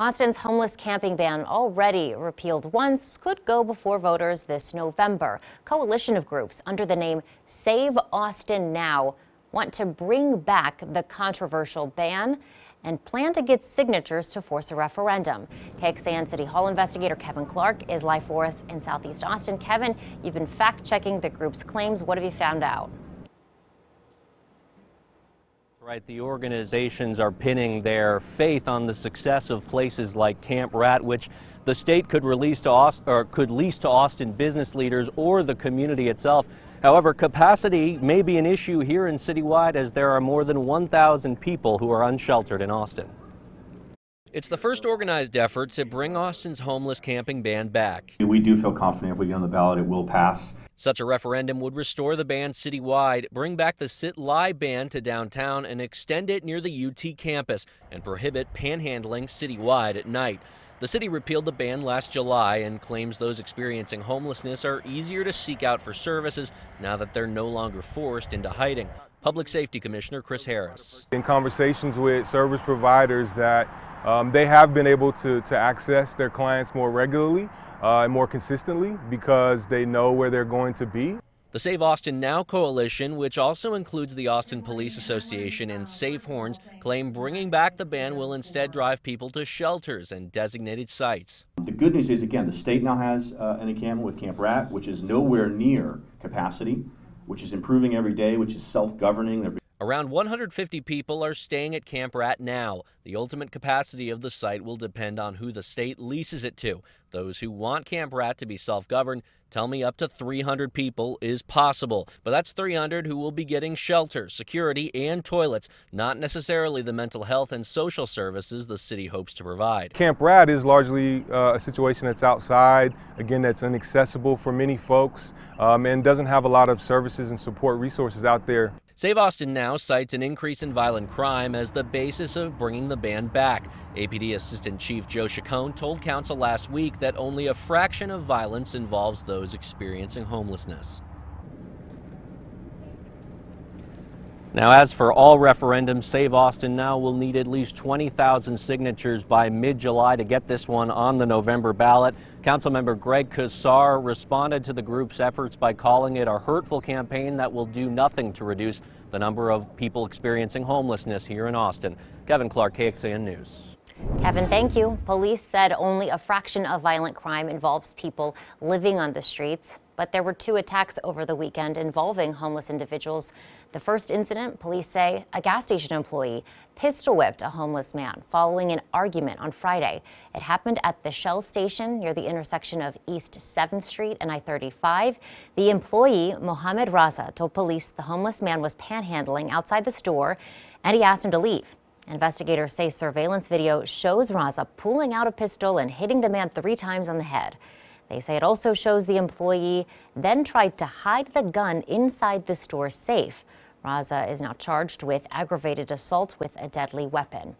Austin's homeless camping ban, already repealed once, could go before voters this November. A coalition of groups under the name Save Austin Now want to bring back the controversial ban and plan to get signatures to force a referendum. KXAN City Hall investigator Kevin Clark is live for us in Southeast Austin. Kevin, you've been fact-checking the group's claims. What have you found out? Right, the organizations are pinning their faith on the success of places like Camp Rat, which the state could lease to Austin business leaders or the community itself. However, capacity may be an issue here in Citywide, as there are more than 1,000 people who are unsheltered in Austin. It's the first organized effort to bring Austin's homeless camping ban back. We do feel confident if we get on the ballot, it will pass. Such a referendum would restore the ban citywide, bring back the sit-lie ban to downtown, and extend it near the UT campus, and prohibit panhandling citywide at night. The city repealed the ban last July and claims those experiencing homelessness are easier to seek out for services now that they're no longer forced into hiding. Public Safety Commissioner Chris Harris. In conversations with service providers that they have been able to access their clients more regularly and more consistently because they know where they're going to be. The Save Austin Now coalition, which also includes the Austin Police Association and Save Horns, claim bringing back the ban will instead drive people to shelters and designated sites. The good news is, again, the state now has an encampment with Camp Rat, which is nowhere near capacity, which is improving every day, which is self-governing. Around 150 people are staying at Camp Rat now. The ultimate capacity of the site will depend on who the state leases it to. Those who want Camp Rat to be self-governed tell me up to 300 people is possible. But that's 300 who will be getting shelter, security, and toilets, not necessarily the mental health and social services the city hopes to provide. Camp Rat is largely a situation that's outside, again, that's inaccessible for many folks, and doesn't have a lot of services and support resources out there. Save Austin Now cites an increase in violent crime as the basis of bringing the ban back. APD Assistant Chief Joe Chacon told council last week that only a fraction of violence involves those experiencing homelessness. Now, as for all referendums, Save Austin Now will need at least 20,000 signatures by mid-July to get this one on the November ballot. Councilmember Greg Kassar responded to the group's efforts by calling it a hurtful campaign that will do nothing to reduce the number of people experiencing homelessness here in Austin. Kevin Clark, KXAN News. Kevin, thank you. Police said only a fraction of violent crime involves people living on the streets, but there were 2 attacks over the weekend involving homeless individuals. The first incident, police say, a gas station employee pistol whipped a homeless man following an argument on Friday. It happened at the Shell station near the intersection of East 7th Street and I-35. The employee, Mohammed Raza, told police the homeless man was panhandling outside the store and he asked him to leave. Investigators say surveillance video shows Raza pulling out a pistol and hitting the man 3 times on the head. They say it also shows the employee then tried to hide the gun inside the store safe. Raza is now charged with aggravated assault with a deadly weapon.